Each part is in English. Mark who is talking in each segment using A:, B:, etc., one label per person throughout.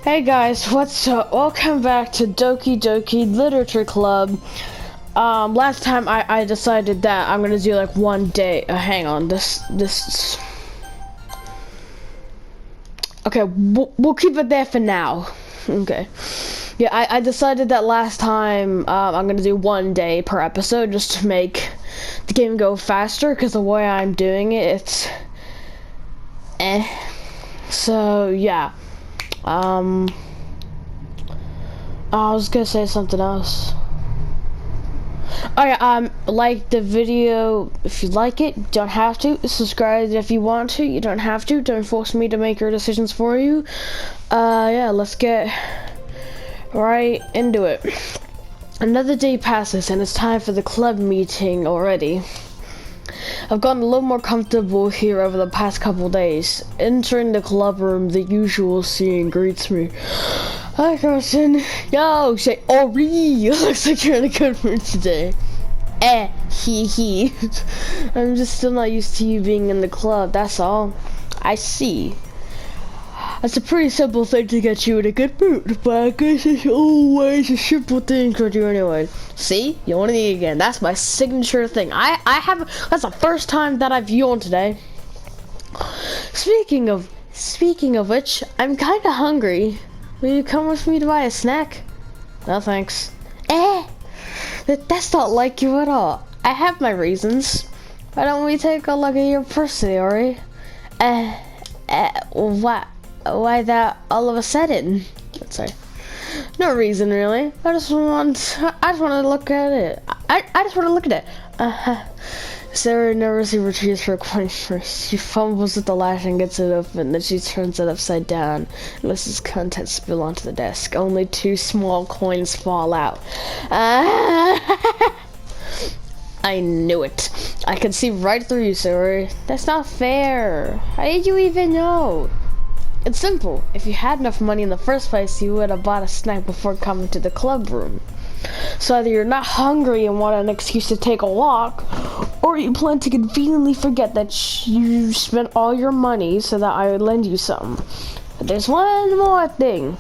A: Hey guys, what's up? Welcome back to Doki Literature Club. Last time I decided that I'm gonna do like one day. Hang on, this. Okay, we'll keep it there for now. Okay. Yeah, I decided that last time I'm gonna do one day per episode just to make the game go faster. Because the way I'm doing it, it's So yeah. I was gonna say something else. Oh yeah, like the video if you like it. You don't have to. Subscribe if you want to. You don't have to. Don't force me to make your decisions for you. Yeah, let's get right into it. Another day passes and it's time for the club meeting already. I've gotten a little more comfortable here over the past couple days. Entering the club room, the usual scene greets me. Hi, Carson. Yo, say Ori. Looks like you're in a good mood today. Hee. I'm just still not used to you being in the club, that's all. I see. That's a pretty simple thing to get you in a good mood, but I guess it's always a simple thing to do anyway. See? Yawning again. That's my signature thing. That's the first time that I've yawned today. Speaking of which, I'm kinda hungry. Will you come with me to buy a snack? No thanks. That's not like you at all. I have my reasons. Why don't we take a look at your purse, Ori? What? Why that all of a sudden? Sorry. No reason really. I just want to look at it. I just want to look at it. Sarah nervously retrieves her coin first. She fumbles with the latch and gets it open. Then she turns it upside down and lets its contents spill onto the desk. Only 2 small coins fall out. I knew it. I could see right through you, Sarah. That's not fair. How did you even know? It's simple. If you had enough money in the first place, you would have bought a snack before coming to the club room. So either you're not hungry and want an excuse to take a walk, or you plan to conveniently forget that you spent all your money so that I would lend you some. But there's one more thing.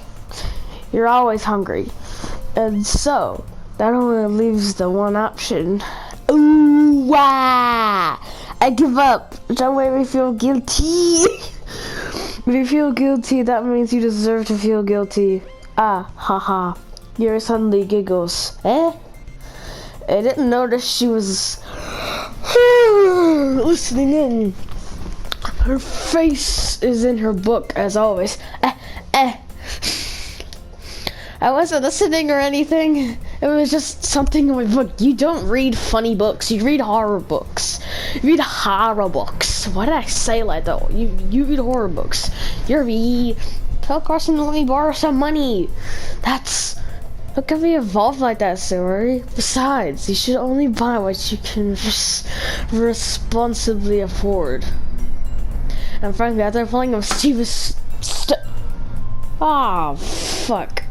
A: You're always hungry. And so, that only leaves the one option. Ooh, wah! I give up. Don't make me feel guilty. If you feel guilty, that means you deserve to feel guilty. Haha. Yuri suddenly giggles. I didn't notice she was listening in. Her face is in her book, as always. I wasn't listening or anything. It was just something in my book. You don't read funny books. You read horror books. You read horror books. Why did I say like that? You read horror books. Tell Carson to let me borrow some money. Look at me evolve like that, Sarah. Besides, you should only buy what you can responsibly afford. And frankly, after pulling him, Steve is fuck.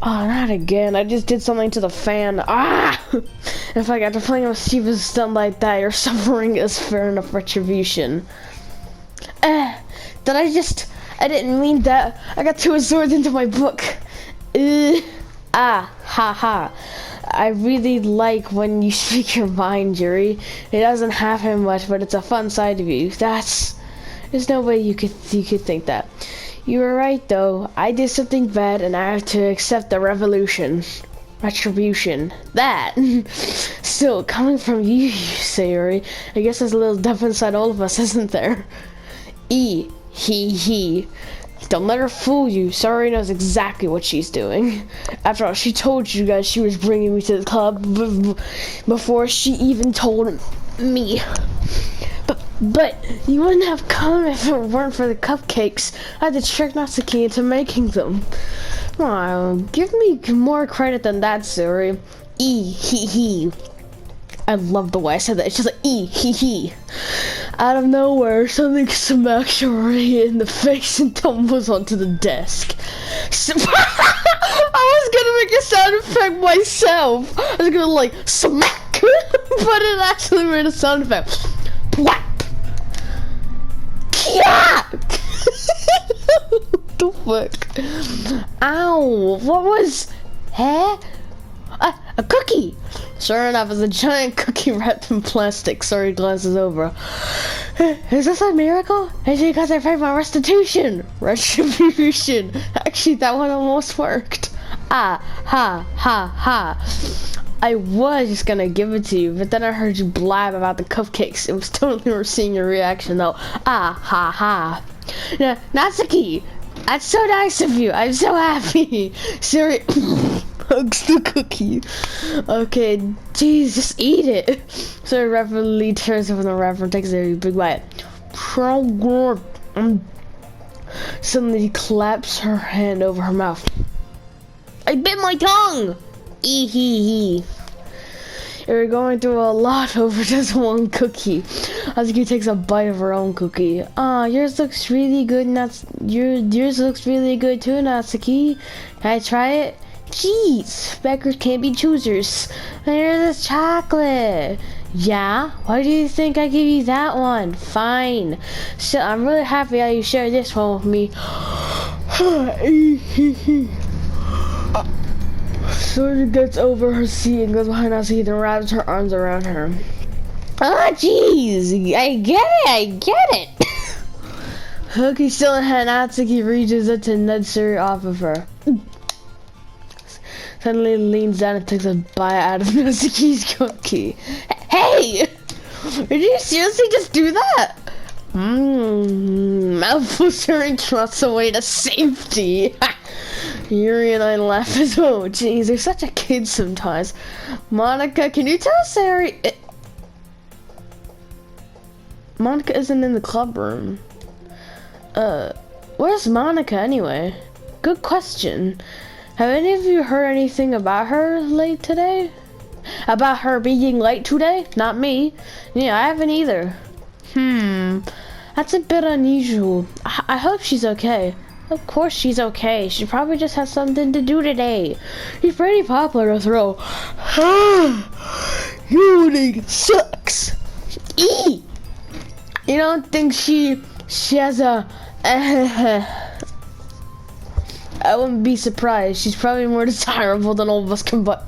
A: Oh, not again. I just did something to the fan. In fact, after playing with Steven's stunt like that, your suffering is fair enough retribution. I didn't mean that. I got too absorbed into my book. Ha. I really like when you speak your mind, Yuri. It doesn't happen much, but it's a fun side of you. There's no way you could think that. You were right, though. I did something bad, and I have to accept the retribution. That. Still, coming from you, Sayuri, I guess there's a little depth inside all of us, isn't there? He. Don't let her fool you. Sayuri knows exactly what she's doing. After all, she told you guys she was bringing me to the club before she even told me. But you wouldn't have come if it weren't for the cupcakes. I had to trick Natsuki into making them. Oh, give me more credit than that, Suri. He. I love the way I said that. It's just like he. Out of nowhere, something smacks Ori in the face and tumbles onto the desk. I was gonna make a sound effect myself. I was gonna like smack, but it actually made a sound effect. Whap! Yeah! What the notebook. Ow, what was, huh? A cookie! Sure enough, it's a giant cookie wrapped in plastic. Sorry, glasses over. Is this a miracle? It's because I paid my restitution. Retribution. Actually, that one almost worked. Ah, ha, ha, ha. I was just gonna give it to you, but then I heard you blab about the cupcakes. It was totally worth seeing your reaction, though. Ah, ha, ha. Natsuki, that's so nice of you. I'm so happy. Siri hugs the cookie. Okay, jeez, just eat it. Siri rapidly tears open the wrapper and takes a big bite. Suddenly claps her hand over her mouth. I bit my tongue! Hee. You're going through a lot over just one cookie. Natsuki takes a bite of her own cookie. Yours looks really good, yours looks really good too, Natsuki. Can I try it? Jeez, beggars can't be choosers. Here's this chocolate. Yeah? Why do you think I gave you that one? Fine. So I'm really happy that you shared this one with me. Sora gets over her seat and goes behind Natsuki and wraps her arms around her. Ah, jeez! I get it! Cookie still in hand, Natsuki reaches it to nudge Siri off of her. Suddenly leans down and takes a bite out of Natsuki's cookie. Hey! Did you seriously just do that? Mouthful Siri trots away to safety. Yuri and I laugh as well. Jeez, they're such a kid sometimes. Monica, can you tell Siri? Monica isn't in the club room. Where's Monica anyway? Good question. Have any of you heard anything about her late today? About her being late today? Not me. Yeah, I haven't either. That's a bit unusual. I hope she's okay. Of course she's okay. She probably just has something to do today. She's pretty popular to throw. Yawning sucks. You don't think she has a I wouldn't be surprised. She's probably more desirable than all of us combined.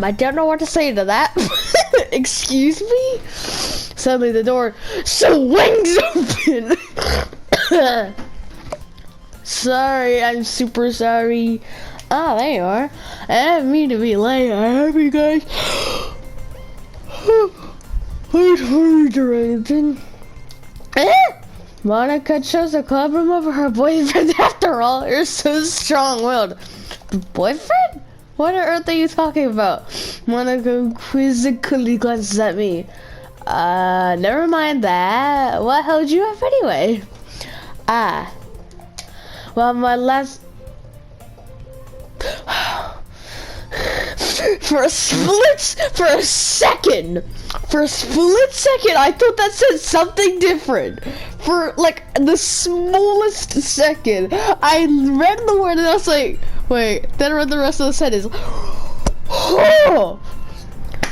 A: I don't know what to say to that. Excuse me? Suddenly the door swings open. Sorry, I'm super sorry. Ah, there you are. I didn't mean to be late. I hope you guys aren't hurt or anything. Monica chose the club room over her boyfriend after all. You're so strong-willed. Boyfriend? What on earth are you talking about? Monica quizzically glances at me. Never mind that. What held you up anyway? Well, my last... For a second, I thought that said something different. For like the smallest second, I read the word and I was like, wait, then I read the rest of the sentence. Oh,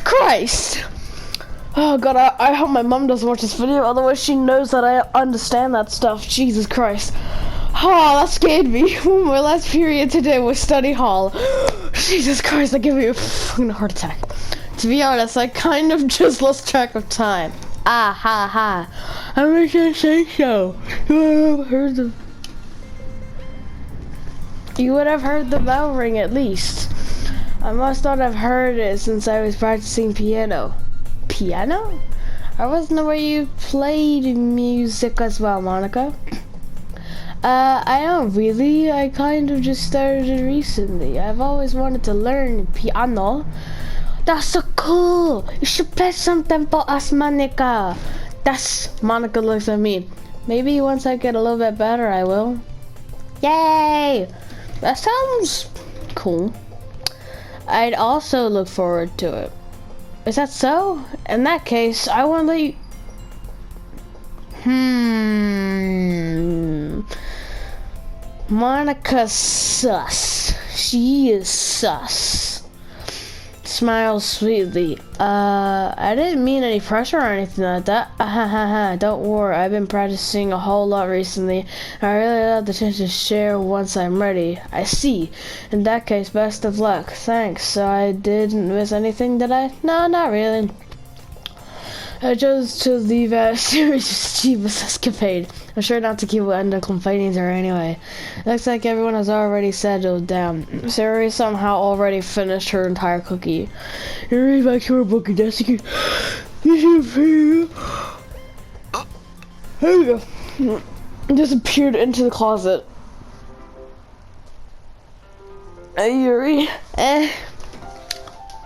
A: Christ. Oh God, I hope my mom doesn't watch this video, otherwise she knows that I understand that stuff. Jesus Christ. Oh, that scared me. My last period today was study hall. Jesus Christ, that gave me a fucking heart attack. To be honest, I kind of just lost track of time. Ah, ha, ha. I wish I say so. You would have heard the bell ring at least. I must not have heard it since I was practicing piano. Piano? I wasn't aware you played music as well, Monica. I don't really. I kind of just started it recently. I've always wanted to learn piano. That's so cool. You should play something for us, Monica. Monica looks at me. Maybe once I get a little bit better, I will. Yay! That sounds cool. I'd also look forward to it. Is that so? In that case, I want to let you... Monica's sus. She is sus. It's smiles sweetly. I didn't mean any pressure or anything like that. Don't worry, I've been practicing a whole lot recently. I really love the chance to share once I'm ready. I see. In that case, best of luck. Thanks. So I didn't miss anything, did I? No, not really. I chose to leave a serious mischievous escapade. I'm sure not to keep end up complaining to her anyway. Looks like everyone has already settled down. Sari somehow already finished her entire cookie. Hurry back to her book and desk. Here we go. Disappeared into the closet. Hey, Yuri.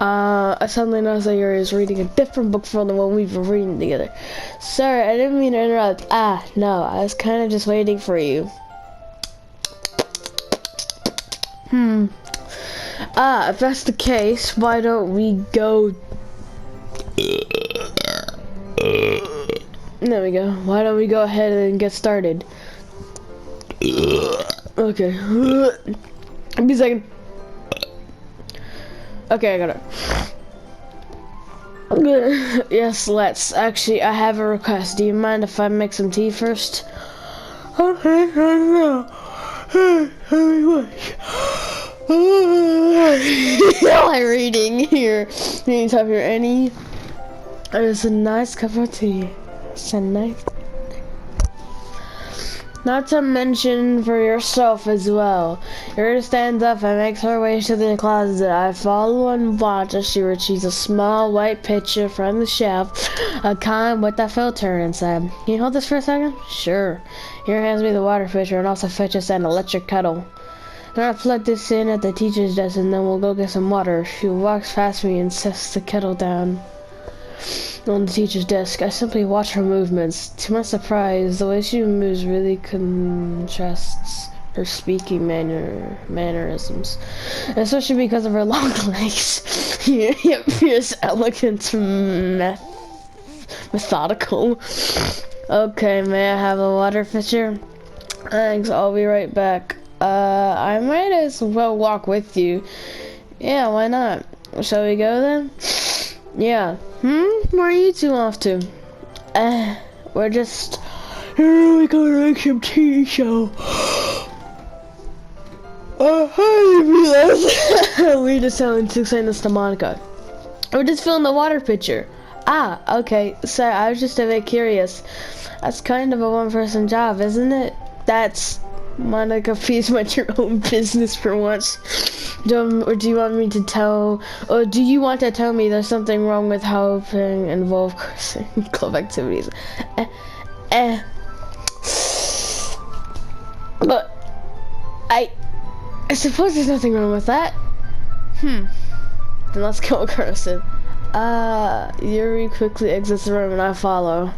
A: I suddenly noticed that Yuri is reading a different book from the one we've been reading together. Sorry, I didn't mean to interrupt. No, I was kind of just waiting for you. If that's the case, why don't we go... There we go. Why don't we go ahead and get started? Okay. Give me a second. Okay, I got it. Yes, let's. Actually, I have a request. Do you mind if I make some tea first? Okay, I know. I'm reading here. Anytime here, any. It's a nice cup of tea. It's a nice. Not to mention for yourself as well. Yuri stands up and makes her way to the closet. I follow and watch as she retrieves a small white pitcher from the shelf, a kind with a filter inside. Can you hold this for a second? Sure. Yuri hands me the water pitcher and also fetches an electric kettle. Then I plug this in at the teacher's desk and then we'll go get some water. She walks past me and sets the kettle down on the teacher's desk. I simply watch her movements. To my surprise, the way she moves really contrasts her speaking mannerisms, especially because of her long legs. It appears elegant, methodical. Okay, may I have a water pitcher? Thanks, I'll be right back. I might as well walk with you. Yeah, why not? Shall we go then? Yeah. Where are you two off to? We're just... Here we go to make some tea, so... We're just telling to send this to Monica. We're just filling the water pitcher. Okay. Sorry, I was just a bit curious. That's kind of a one-person job, isn't it? That's... Monica, please mind your own business for once. Or do you want me to tell... Or do you want to tell me there's something wrong with helping involve club activities? But... I suppose there's nothing wrong with that. Then let's go, Carson. Yuri quickly exits the room and I follow.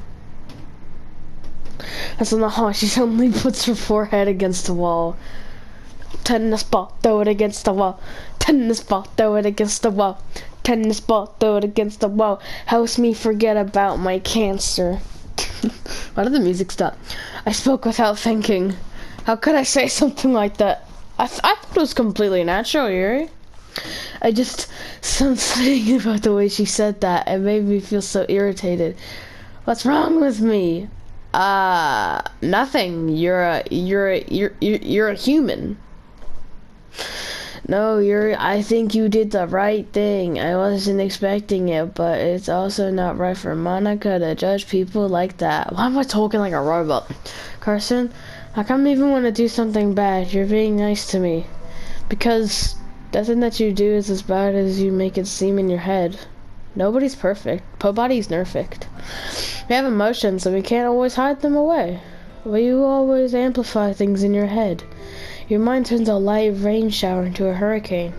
A: That's in the hall. She suddenly puts her forehead against the wall. Tennis ball, throw it against the wall. Tennis ball, throw it against the wall. Tennis ball, throw it against the wall. Helps me forget about my cancer. Why did the music stop? I spoke without thinking. How could I say something like that? I thought it was completely natural, Yuri. I just... Something about the way she said that. It made me feel so irritated. What's wrong with me? Nothing. You're a human. No, I think you did the right thing. I wasn't expecting it, but it's also not right for Monica to judge people like that. Why am I talking like a robot? Carson, how come you even want to do something bad? You're being nice to me. Because nothing that you do is as bad as you make it seem in your head. Nobody's perfect. Nobody's perfect. We have emotions and we can't always hide them away. But you always amplify things in your head. Your mind turns a light rain shower into a hurricane.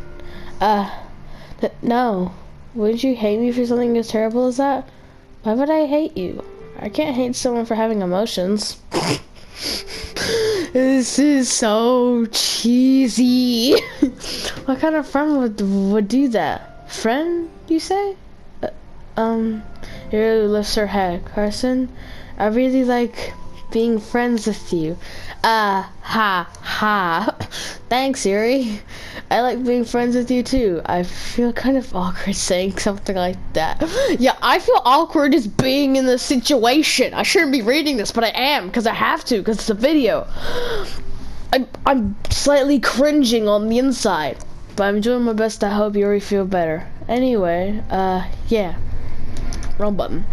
A: No. Wouldn't you hate me for something as terrible as that? Why would I hate you? I can't hate someone for having emotions. This is so cheesy. What kind of friend would do that? Friend, you say? Here lifts her head. Carson, I really like being friends with you. Ha. Thanks, Yuri. I like being friends with you too. I feel kind of awkward saying something like that. Yeah, I feel awkward just being in the situation. I shouldn't be reading this, but I am, because I have to, because it's a video. I'm slightly cringing on the inside, but I'm doing my best to help Yuri feel better. Anyway, yeah. Wrong button.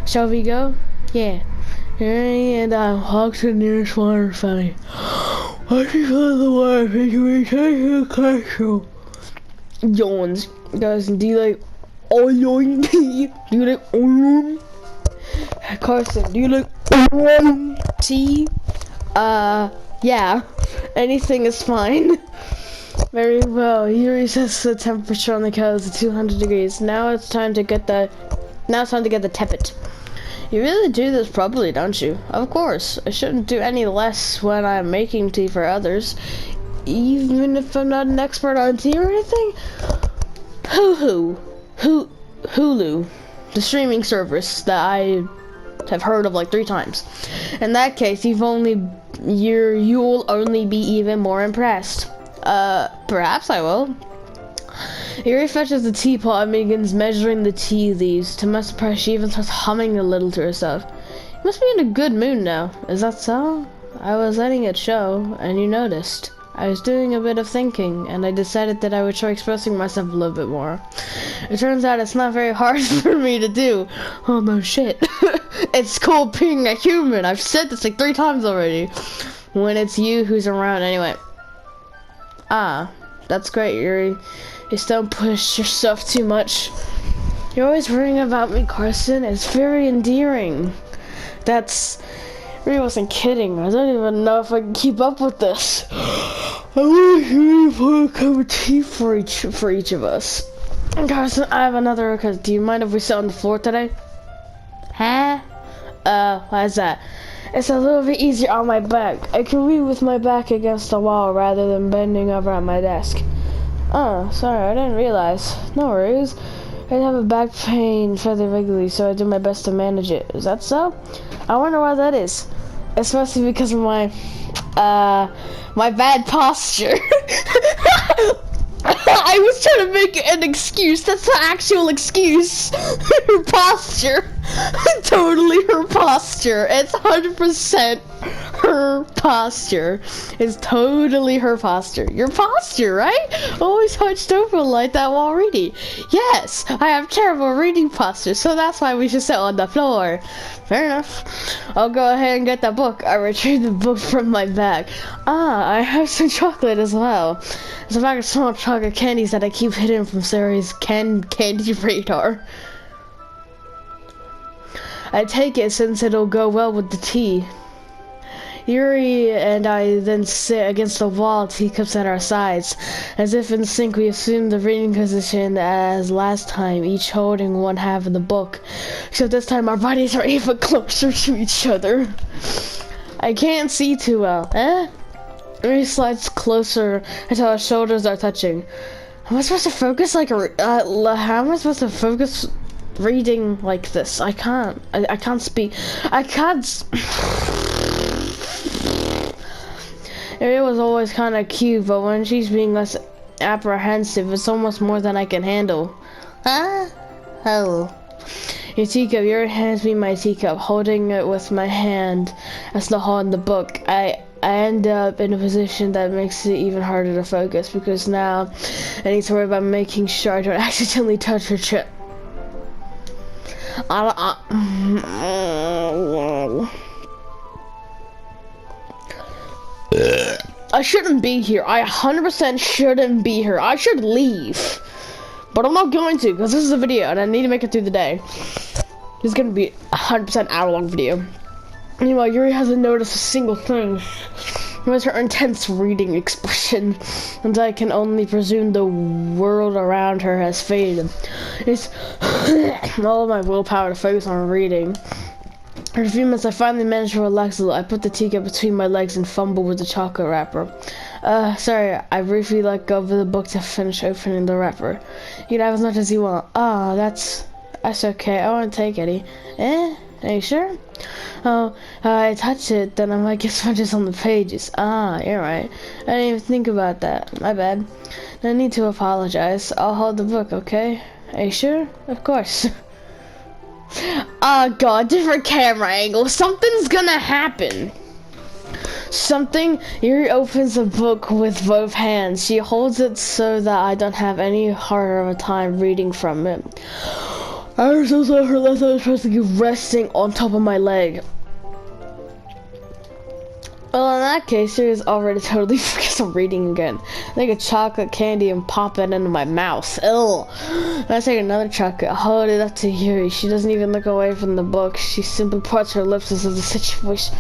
A: Shall we go? Yeah. Yuri and I walked to the nearest water fountain. I just found the water figure to the classroom. Yawns. Guys, do you like onion tea? Do you like onion? Carson, do you like onion tea? Yeah. Anything is fine. Very well. Yuri sets the temperature on the cows to 200 degrees. Now it's time to get the tippet. You really do this properly, don't you? Of course. I shouldn't do any less when I'm making tea for others. Even if I'm not an expert on tea or anything? Hulu. The streaming service that I have heard of like 3 times. In that case, you'll only be even more impressed. Perhaps I will. Yuri fetches the teapot and begins measuring the tea leaves. To my surprise, she even starts humming a little to herself. You must be in a good mood now. Is that so? I was letting it show, and you noticed. I was doing a bit of thinking, and I decided that I would try expressing myself a little bit more. It turns out it's not very hard for me to do. Oh no shit. It's called being a human. I've said this like 3 times already. When it's you who's around anyway. Ah, that's great, Yuri. Just don't push yourself too much. You're always worrying about me, Carson. It's very endearing. That's... I really wasn't kidding. I don't even know if I can keep up with this. I wish you pour a cup of tea for each of us. Carson, I have another request. Do you mind if we sit on the floor today? Huh? Why is that? It's a little bit easier on my back. I can read with my back against the wall rather than bending over at my desk. Oh, sorry, I didn't realize. No worries. I have a back pain fairly regularly, so I do my best to manage it. Is that so? I wonder why that is. Especially because of my bad posture. I was trying to make an excuse. That's the actual excuse. Her posture. Totally her posture. It's 100% her posture. It's totally her posture. Your posture, right? Always hunched over like that while reading. Yes, I have terrible reading posture, so that's why we should sit on the floor. Fair enough. I'll go ahead and get the book. I retrieved the book from my bag. Ah, I have some chocolate as well. There's a bag of small chocolate candies that I keep hidden from Sarah's candy radar. I take it since it'll go well with the tea. Yuri and I then sit against the wall, teacups at our sides. As if in sync, we assume the reading position as last time, each holding one half of the book. Except this time our bodies are even closer to each other. I can't see too well. Yuri slides closer until our shoulders are touching. Am I supposed to focus like how am I supposed to focus reading like this? I can't speak. It was always kind of cute, but when she's being less apprehensive, it's almost more than I can handle. Huh? Oh. Your teacup. Yuri hands me my teacup, holding it with my hand. I still hold the book. I end up in a position that makes it even harder to focus, because now I need to worry about making sure I don't accidentally touch her chip. I shouldn't be here. I 100% shouldn't be here. I should leave. But I'm not going to, because this is a video and I need to make it through the day. This is going to be a 100% hour-long video. Meanwhile, Yuri hasn't noticed a single thing. It was her intense reading expression, and I can only presume the world around her has faded. It's all of my willpower to focus on reading. After a few minutes, I finally managed to relax a little. I put the teacup between my legs and fumbled with the chocolate wrapper. Sorry, I briefly let go of the book to finish opening the wrapper. You can have as much as you want. Ah, that's okay. I won't take any. Are you sure? Oh, I touched it, then I might get smudges on the pages. Ah, you're right. I didn't even think about that. My bad. No need to apologize. I'll hold the book, okay? Are you sure? Of course. Oh god, different camera angle. Something's gonna happen. Yuri opens the book with both hands. She holds it so that I don't have any harder of a time reading from it. I also saw her left arm practically resting on top of my leg. Well, in that case, Yuri's already totally focused on reading again. I take a chocolate candy and pop it into my mouth. Ugh. I take another chocolate, hold it up to Yuri. She doesn't even look away from the book. She simply parts her lips as if the situation.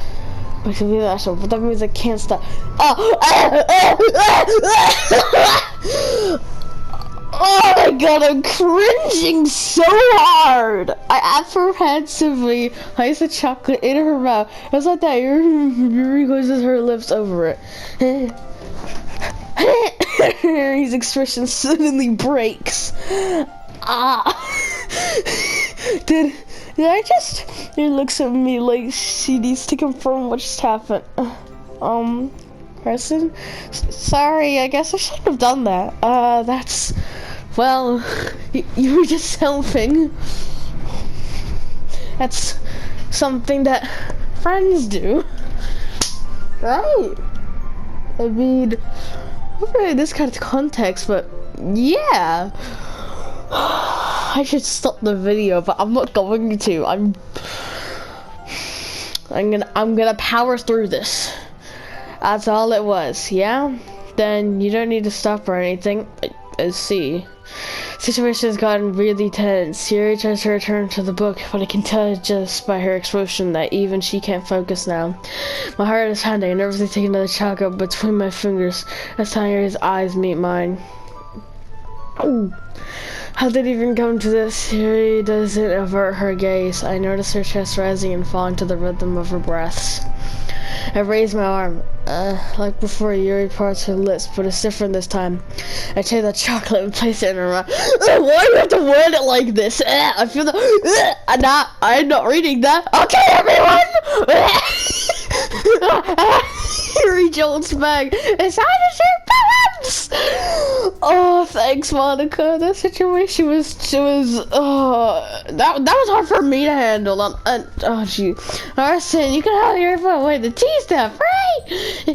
A: But that means I can't stop. Oh my god, I'm cringing so hard! I apprehensively place the chocolate in her mouth. Just like that, Yuri closes her lips over it. Yuri's expression suddenly breaks. Did I just... He looks at me like she needs to confirm what just happened. Person? Sorry, I guess I shouldn't have done that. That's... Well, you were just helping. That's something that friends do. Right? I mean, not really this kind of context, but yeah. I should stop the video, but I'm not going to. I'm gonna power through this. That's all it was, yeah? Then you don't need to stop or anything. Let's see. Situation has gotten really tense. Yuri tries to return to the book, but I can tell just by her expression that even she can't focus now. My heart is pounding. I nervously take another chocolate between my fingers as Yuri's eyes meet mine. Ooh. How did it even come to this? Yuri doesn't avert her gaze. I notice her chest rising and falling to the rhythm of her breaths. I raise my arm, like before. Yuri parts her lips, but it's different this time. I take the chocolate and place it in her mouth. Why do you have to word it like this? I feel the... I'm not reading that. Okay, everyone! Yuri jolts back. It's time to shoot poems! Oh, thanks, Monica. That situation was, that was hard for me to handle. Oh, gee. Arson, you can have your phone. Wait, the tea stuff, right?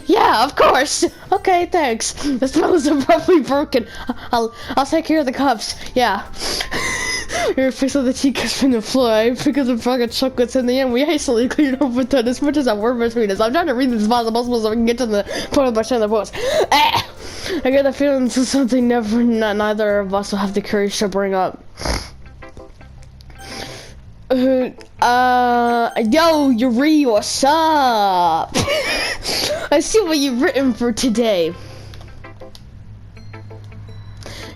A: Yeah, of course. Okay, thanks. The smell is abruptly broken. I'll take care of the cups. Yeah. You're fixing the tea cups from the floor. I pick up the bag of chocolates. In the end, we hastily clean up with that as much as I work between us. I'm trying to read this as possible so we can get to the point of the books. I get the feeling this is something neither of us will have the courage to bring up. Yo, Yuri, what's up? I see what you've written for today.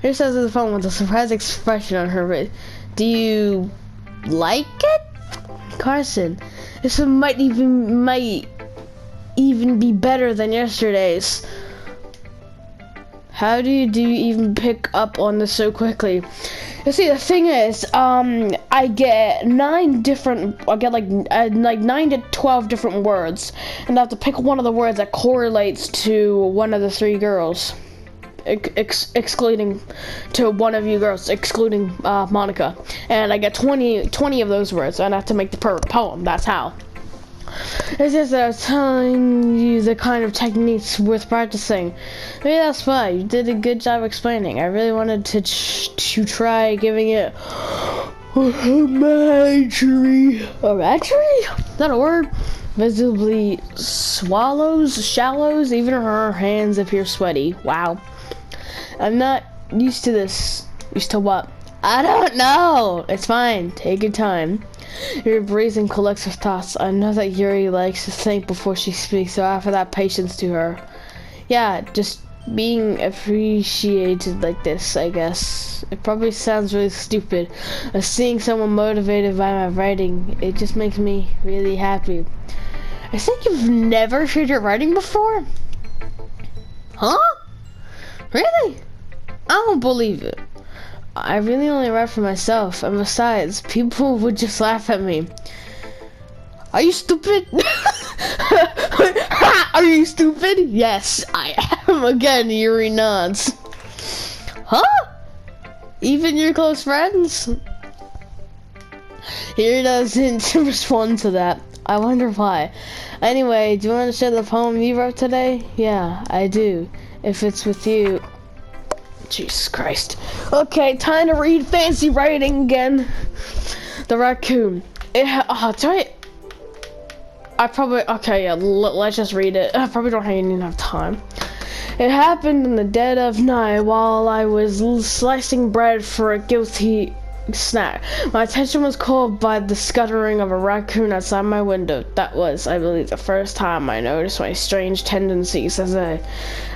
A: Here says on the phone with a surprised expression on her face. Do you like it? Carson, this one might even be better than yesterday's. How do you even pick up on this so quickly? You see, the thing is, I get 9 to 12 different words, and I have to pick one of the words that correlates to one of the 3 girls, excluding to one of you girls, excluding Monica, and I get 20 of those words, and I have to make the perfect poem. That's how. It's just that I was telling you the kind of techniques worth practicing. Maybe that's why you did a good job explaining. I really wanted to try giving it a imagery. Imagery? Is that a word? Visibly shallows. Even her hands appear sweaty. Wow. I'm not used to this. Used to what? I don't know. It's fine. Take your time. Yuri breathes and collects her thoughts. I know that Yuri likes to think before she speaks, so I offer that patience to her. Yeah, just being appreciated like this, I guess. It probably sounds really stupid. Seeing someone motivated by my writing, it just makes me really happy. I think you've never shared your writing before? Huh? Really? I don't believe it. I really only write for myself, and besides, people would just laugh at me. Are you stupid? Are you stupid? Yes, I am. Again, Yuri nods. Huh? Even your close friends? Yuri doesn't respond to that. I wonder why. Anyway, do you want to share the poem you wrote today? Yeah, I do. If it's with you. Jesus Christ. Okay, time to read fancy writing again. The raccoon. Okay, yeah, let's just read it. I probably don't even have time. It happened in the dead of night while I was slicing bread for a guilty snack. My attention was called by the scuttering of a raccoon outside my window. That was, I believe, the first time I noticed my strange tendencies as an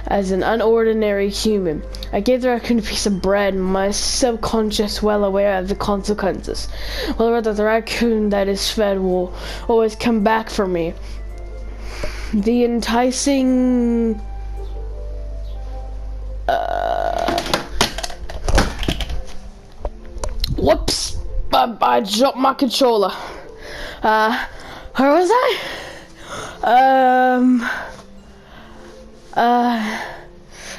A: unordinary human. I gave the raccoon a piece of bread, my subconscious well aware of the consequences. Well aware that the raccoon that is fed will always come back for me. The enticing... Whoops! I dropped my controller. Where was I?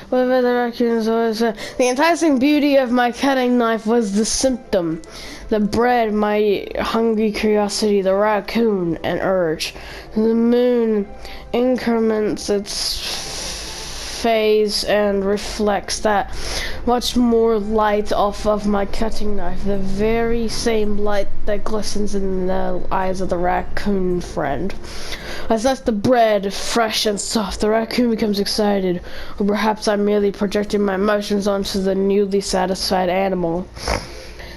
A: Whatever the raccoons always said. The enticing beauty of my cutting knife was the symptom. The bread, my hungry curiosity, the raccoon, an urge. The moon increments its phase and reflects that much more light off of my cutting knife, the very same light that glistens in the eyes of the raccoon friend. As that's the bread, fresh and soft, the raccoon becomes excited, or perhaps I'm merely projecting my emotions onto the newly satisfied animal.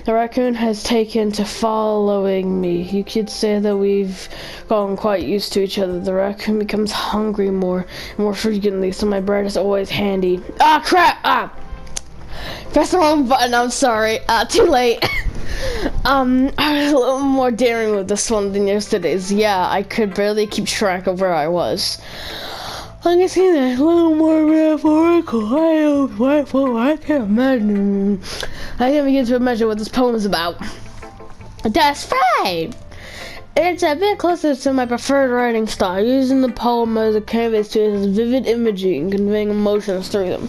A: The raccoon has taken to following me. You could say that we've gotten quite used to each other. The raccoon becomes hungry more frequently, so my bread is always handy. Ah, crap! Ah! Press the wrong button, I'm sorry. Too late. I was a little more daring with this one than yesterday's. Yeah, I could barely keep track of where I was. I can see that a little more metaphorical. I can't imagine. I can't begin to imagine what this poem is about. That's right! It's a bit closer to my preferred writing style, using the poem as a canvas to use vivid imagery and conveying emotions through them.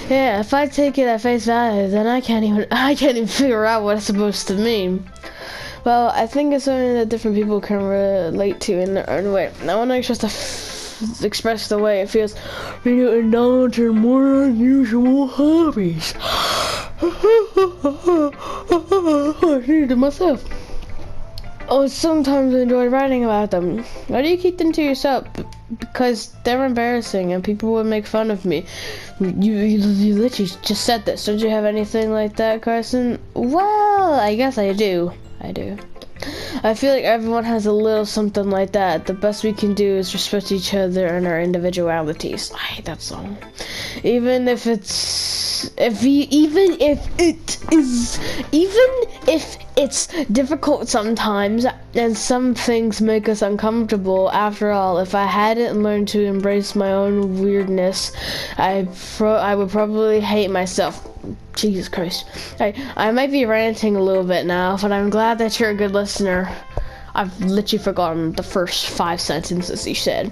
A: Yeah, if I take it at face value, then I can't even figure out what it's supposed to mean. Well, I think it's something that different people can relate to in their own way. I want to express the way it feels when you indulge in more unusual hobbies. I needed myself. Oh, sometimes I enjoy writing about them. Why do you keep them to yourself? Because they're embarrassing and people would make fun of me. You literally just said this. Don't you have anything like that, Carson? Well, I guess I do. I feel like everyone has a little something like that. The best we can do is respect each other and our individualities. I hate that song. Even if it's difficult sometimes, and some things make us uncomfortable. After all, if I hadn't learned to embrace my own weirdness, I would probably hate myself. Jesus Christ. I might be ranting a little bit now, but I'm glad that you're a good listener. I've literally forgotten the first 5 sentences you said.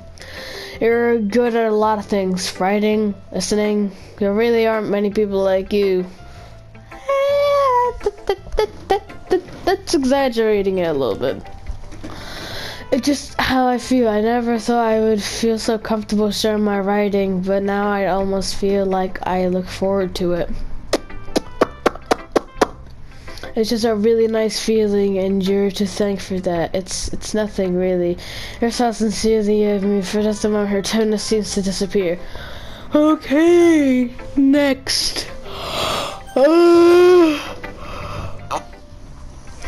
A: You're good at a lot of things. Writing, listening. There really aren't many people like you. That's exaggerating it a little bit. It's just how I feel. I never thought I would feel so comfortable sharing my writing, but now I almost feel like I look forward to it. It's just a really nice feeling, and you're to thank for that. It's nothing really. You're so sincerely of me. For just a moment, her tone seems to disappear. Okay, next.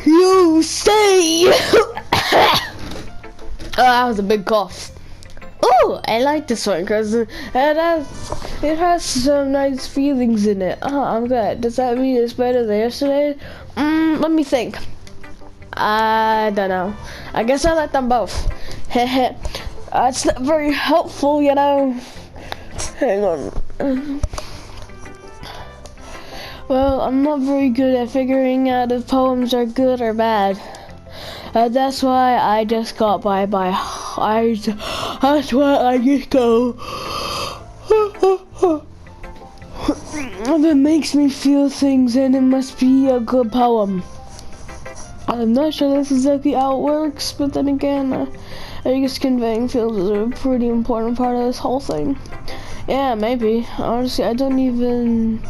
A: You say. Oh, that was a big cough. Oh, I like this one because it has some nice feelings in it. I'm glad. Does that mean it's better than yesterday? Let me think. I don't know. I guess I like them both. It's not very helpful, you know. Hang on. Well, I'm not very good at figuring out if poems are good or bad. That's why I just got by eyes. That's why I just go. That makes me feel things, and it must be a good poem. I'm not sure that's exactly how it works, but then again, I guess conveying feels is a pretty important part of this whole thing. Yeah, maybe. Honestly, I don't even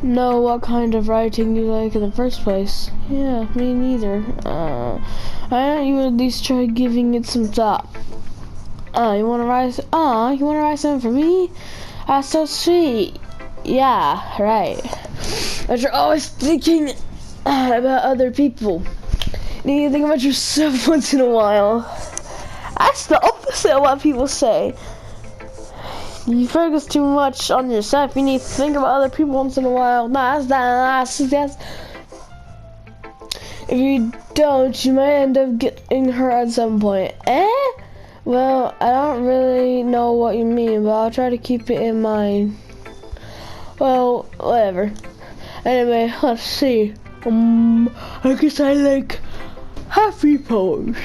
A: know what kind of writing you like in the first place. Yeah, me neither. Why don't you at least try giving it some thought? You wanna write? You wanna write something for me? That's so sweet. Yeah, right. But you're always thinking about other people. You need to think about yourself once in a while. That's the opposite of what people say. You focus too much on yourself. You need to think about other people once in a while. That's if you don't, you might end up getting hurt at some point. Well, I don't really know what you mean, but I'll try to keep it in mind. Well, whatever. Anyway, let's see. I guess I like happy poems.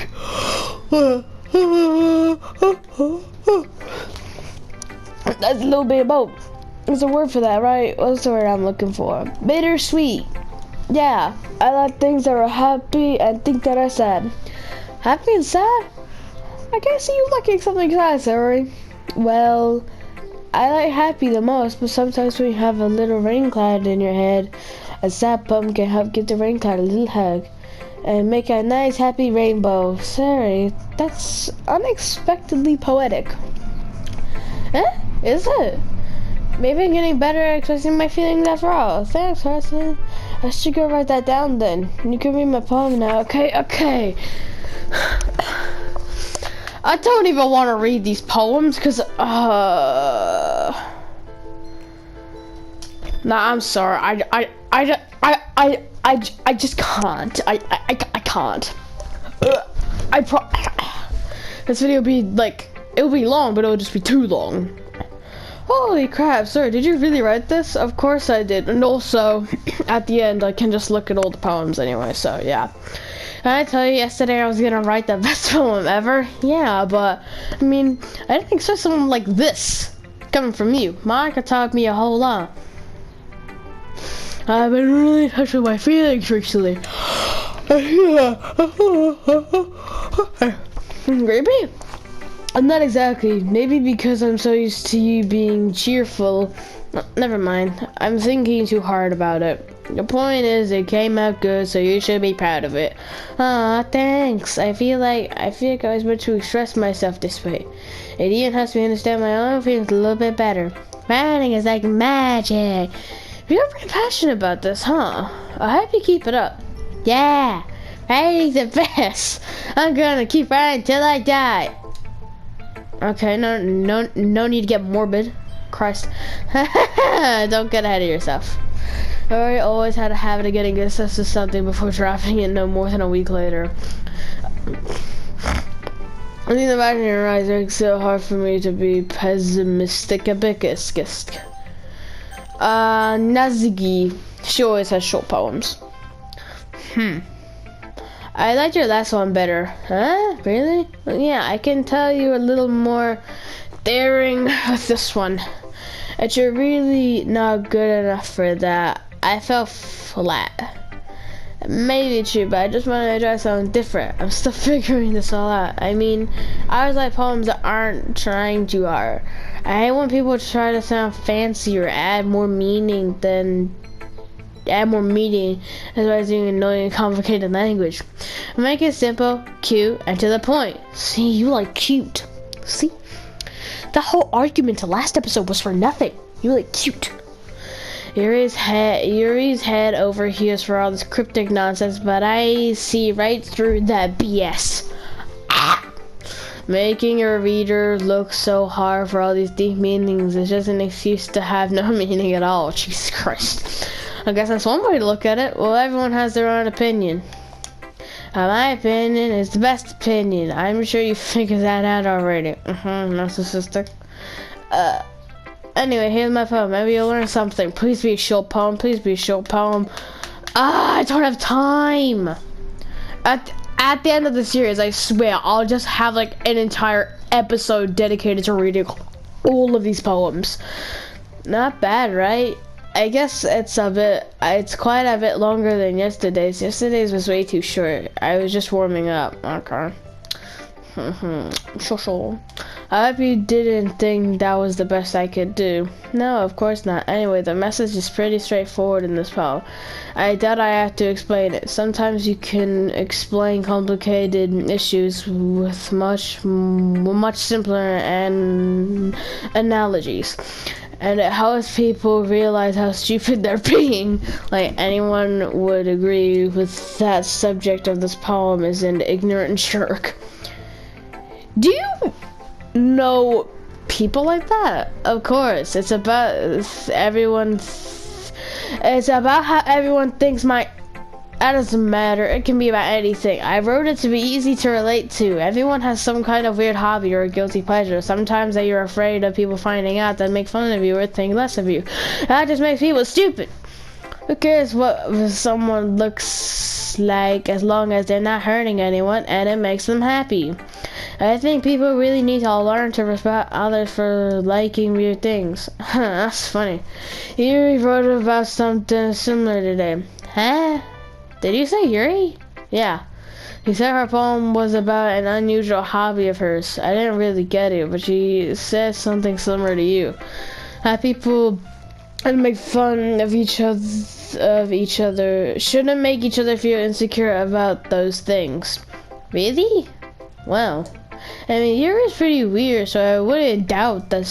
A: That's a little bit about. There's a word for that, right? What's the word I'm looking for? Bittersweet. Yeah, I like things that are happy and things that are sad. Happy and sad? I can't see you liking something sad, sorry. Well, I like happy the most, but sometimes when you have a little rain cloud in your head, a sad poem can help give the rain cloud a little hug and make a nice happy rainbow. Sorry, that's unexpectedly poetic. Is it? Maybe I'm getting better at expressing my feelings after all. Thanks, Carson. I should go write that down then. You can read my poem now. Okay. I don't even want to read these poems because, Nah, I'm sorry. I just can't. I can't. This video will be like, it'll be long, but it'll just be too long. Holy crap, sir, did you really write this? Of course I did. And also, at the end, I can just look at all the poems anyway, so yeah. Can I tell you, yesterday I was gonna write the best poem ever? Yeah, but, I mean, I didn't expect something like this coming from you. Monica taught me a whole lot. I've been really in touch with my feelings recently. Creepy? Not exactly. Maybe because I'm so used to you being cheerful. No, never mind. I'm thinking too hard about it. The point is, it came out good, so you should be proud of it. Aw, thanks. I feel like I was meant to express myself this way. It even helps me understand my own feelings a little bit better. Writing is like magic. You're pretty passionate about this, huh? I hope you keep it up. Yeah, writing's the best. I'm gonna keep writing till I die. Okay, no need to get morbid. Christ. Don't get ahead of yourself. I always had a habit of getting obsessed with something before drafting it no more than a week later. I think the writing in your eyes makes it hard for me to be pessimistic. Nazigi. She always has short poems. I liked your last one better. Huh? Really? Well, yeah, I can tell you a little more daring with this one. But you're really not good enough for that. I felt flat. Maybe true, but I just wanted to try something different. I'm still figuring this all out. I mean, I always like poems that aren't trying too hard. I hate when people try to sound fancy or add more meaning as well as using annoying and complicated language. Make it simple, cute, and to the point. See, you like cute. See? The whole argument to last episode was for nothing. You like cute. Yuri's head over heels for all this cryptic nonsense, but I see right through that BS. Making a reader look so hard for all these deep meanings is just an excuse to have no meaning at all. Jesus Christ. I guess that's one way to look at it. Well, everyone has their own opinion. My opinion is the best opinion. I'm sure you figured that out already. Narcissistic. Anyway, here's my poem. Maybe you'll learn something. Please be a short poem. Please be a short poem. I don't have time. at the end of the series, I swear, I'll just have like an entire episode dedicated to reading all of these poems. Not bad, right? I guess it's quite a bit longer than yesterday's. Yesterday's was way too short. I was just warming up. Okay. Sure. I hope you didn't think that was the best I could do. No, of course not. Anyway, the message is pretty straightforward in this poem. I doubt I have to explain it. Sometimes you can explain complicated issues with much simpler analogies. And it helps people realize how stupid they're being. Like, anyone would agree with that subject of this poem is an ignorant jerk. Do you know people like that? Of course. It's about how everyone thinks that doesn't matter. It can be about anything. I wrote it to be easy to relate to. Everyone has some kind of weird hobby or a guilty pleasure. Sometimes that you're afraid of people finding out that make fun of you or think less of you. That just makes people stupid. Who cares what someone looks like as long as they're not hurting anyone and it makes them happy. I think people really need to learn to respect others for liking weird things. That's funny. Yuri wrote about something similar today. Huh? Did you say Yuri? Yeah. He said her poem was about an unusual hobby of hers. I didn't really get it, but she said something similar to you. That people make fun of each other shouldn't make each other feel insecure about those things. Really? Well, I mean, Yuri's pretty weird, so I wouldn't doubt that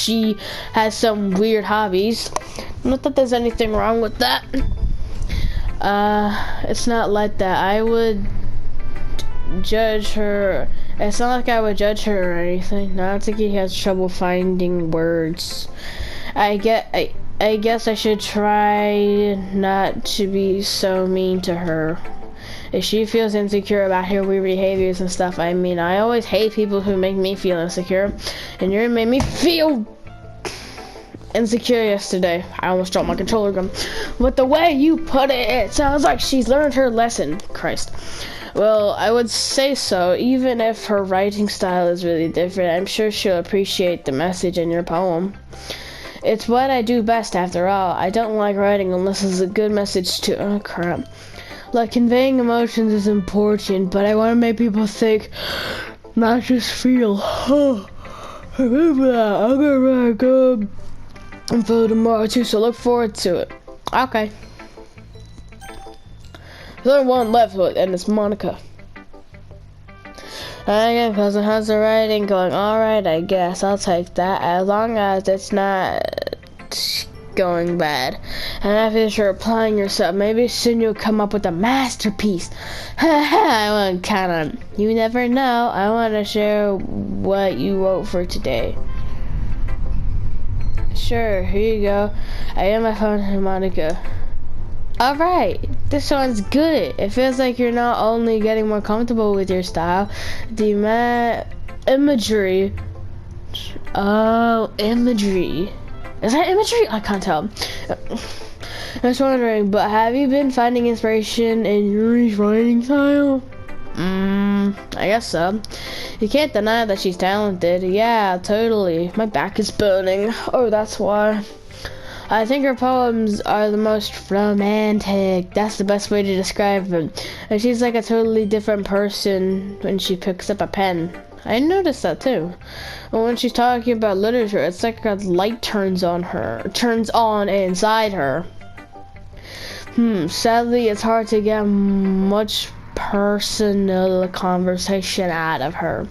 A: she has some weird hobbies. Not that there's anything wrong with that. It's not like that. I would judge her. It's not like I would judge her or anything. No, I don't think he has trouble finding words. I guess I should try not to be so mean to her. If she feels insecure about her weird behaviors and stuff, I mean, I always hate people who make me feel insecure. And you made me feel insecure yesterday. I almost dropped my controller gun. But the way you put it, it sounds like she's learned her lesson. Christ. Well, I would say so. Even if her writing style is really different, I'm sure she'll appreciate the message in your poem. It's what I do best, after all. I don't like writing unless it's a good message to... Oh, crap. Like, conveying emotions is important, but I want to make people think, not just feel. Oh, I remember that. I'm gonna write good info tomorrow too, so look forward to it. Okay. There's only one left, and it's Monica. Again, cousin, how's the writing going? Alright, I guess. I'll take that, as long as it's not going bad. And after you're applying yourself, maybe soon you'll come up with a masterpiece. I want kinda, you never know. I want to share what you wrote for today. Sure, here you go. I am my phone, Monica. Alright, this one's good. It feels like you're not only getting more comfortable with your style, the imagery. Oh, imagery. Is that imagery? I can't tell. I was wondering, but have you been finding inspiration in Yuri's writing style? I guess so. You can't deny that she's talented. Yeah, totally. My back is burning. Oh, that's why. I think her poems are the most romantic. That's the best way to describe them. And she's like a totally different person when she picks up a pen. I noticed that too. And when she's talking about literature, it's like a light turns on inside her. Sadly, it's hard to get much personal conversation out of her.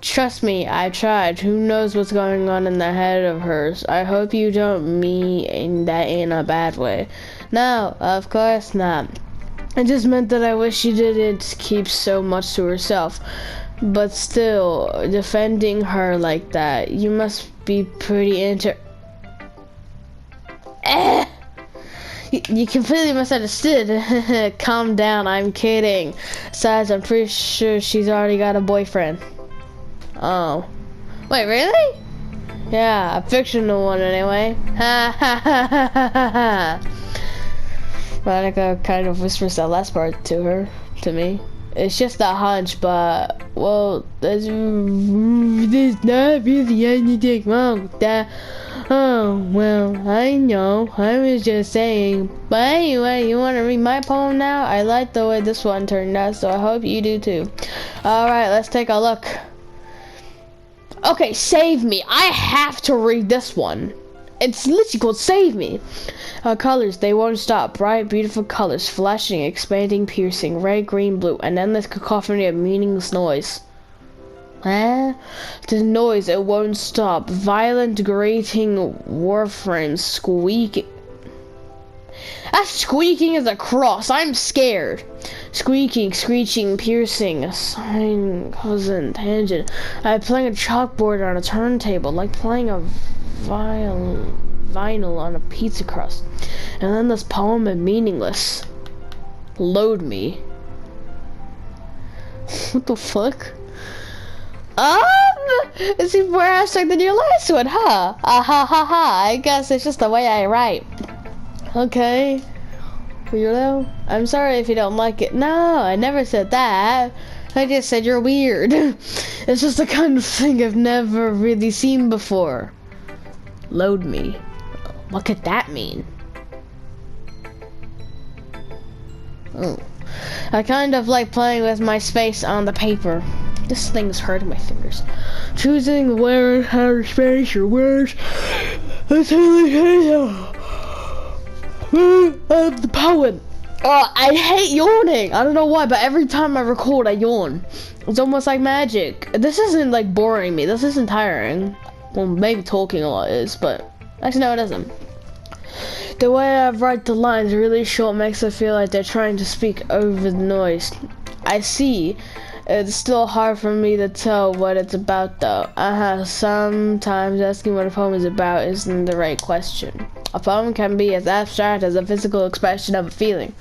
A: Trust me, I tried. Who knows what's going on in the head of hers? I hope you don't mean that in a bad way. No, of course not. It just meant that I wish she didn't keep so much to herself. But still, defending her like that, you must be pretty You completely misunderstood. Calm down, I'm kidding. Besides, I'm pretty sure she's already got a boyfriend. Oh. Wait, really? Yeah, a fictional one anyway. Ha ha ha ha ha ha. Monica kind of whispers that last part to me. It's just a hunch, but, well, there's not really anything wrong with that. Oh, well, I know. I was just saying. But anyway, you want to read my poem now? I like the way this one turned out, so I hope you do too. Alright, let's take a look. Okay, Save Me. I have to read this one. It's literally called Save Me. Colors, they won't stop. Bright, beautiful colors, flashing, expanding, piercing, red, green, blue, an endless cacophony of meaningless noise. The noise, it won't stop. Violent, grating warframes, squeaking. That squeaking is a cross. I'm scared. Squeaking, screeching, piercing, sine, cousin, tangent. I'm playing a chalkboard on a turntable, like playing a vinyl on a pizza crust. And then this poem is meaningless. Load me. What the fuck? It seems more abstract than your last one, huh? Ah ha ha ha. I guess it's just the way I write. Okay. Weirdo. I'm sorry if you don't like it. No, I never said that. I just said you're weird. It's just the kind of thing I've never really seen before. Load me. What could that mean? Oh. I kind of like playing with my space on the paper. This thing's hurting my fingers. Choosing where and how to space your words. That's the poem. I hate yawning. I don't know why, but every time I record, I yawn. It's almost like magic. This isn't like boring me. This isn't tiring. Well, maybe talking a lot is, but actually no, it isn't. The way I write the lines really short makes it feel like they're trying to speak over the noise. I see. It's still hard for me to tell what it's about though. Sometimes asking what a poem is about isn't the right question. A poem can be as abstract as a physical expression of a feeling,